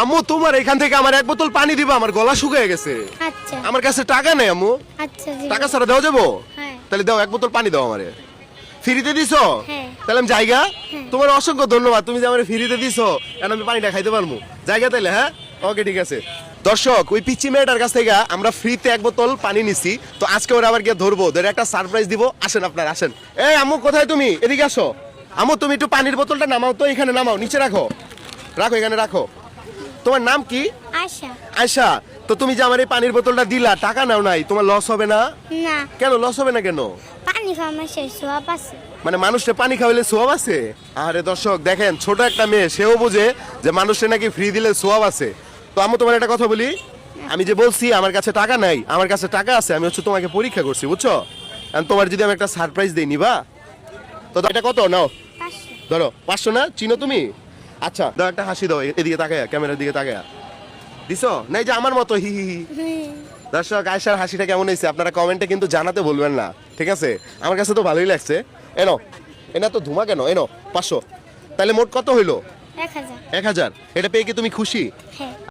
আম্মু তোমার এখান থেকে আমার এক বোতল পানি দিবা, আমার গলা শুকিয়ে গেছে। আচ্ছা আমার কাছে টাকা নেই আম্মু। আচ্ছা জি। টাকা ছাড়া দেওয়া যাবো? হ্যাঁ তাহলে দাও, এক বোতল পানি দাও আমারে। ফ্রিতে দিছো? হ্যাঁ। তাহলে আমি জায়গা। হ্যাঁ। তোমার অসংখ্য ধন্যবাদ, তুমি যে আমার ফ্রিতে দিছো, এখন আমি পানিটা খাইতে পারবো। জায়গা তাইলে, হ্যাঁ ওকে ঠিক আছে। দর্শক, ওই পিচ্চি মেয়েটার কাছ থেকে আমরা ফ্রিতে এক বোতল পানি নিছি, তো আজকে ওরা আবার গিয়ে ধরবো, ধরে একটা সারপ্রাইজ দিব। আসেন আপনারা আসেন। এই আম্মু কোথায় তুমি? এদিকে আসো। আম্মু তুমি একটু পানির বোতলটা নামাও তো, এখানে নামাও, নিচে রাখো, রাখো এখানে রাখো। তোমার নাম কি? আশা। আয়শা। তো তুমি যে আমার এই পানির বোতলটা দিলা, টাকা নাও নাই, তোমার লস হবে না? না কেন লস হবে না কেন? পানি খাওয়া শেষ সব আছে। মানে মানুষে পানি খাওয়াইলে সোয়াব আছে? আরে দর্শক দেখেন, ছোট একটা মেয়ে, সেও বোঝে যে মানুষে নাকি ফ্রি দিলে সোয়াব আছে। তো আমি তোমার একটা কথা বলি, আমি যে বলছি আমার কাছে টাকা নাই, আমার কাছে টাকা আছে, আমি হচ্ছে তোমাকে পরীক্ষা করছি, বুঝছো? আর তোমার যদি আমি একটা সারপ্রাইজ দিই, নিবা? তো এটা কত নাও? 500। ধরো 500 না? চিনো তুমি? আচ্ছা দাও, একটা হাসি দাও, এদিকে তাকায়া, ক্যামেরার দিকে তাকায়া। দিছো? নাই যে আমার মতো হি হি হি। দর্শক, আয়শার হাসিটা কেমন হয়েছে আপনারা কমেন্টে কিন্তু জানাতে বলবেন না, ঠিক আছে? আমার কাছে তো ভালোই লাগছে। এনো, এনা তো ধুমা কেন? এনো 500। তাহলে মোট কত হইলো? 1000। 1000। এটা পেয়ে কি তুমি খুশি? হ্যাঁ।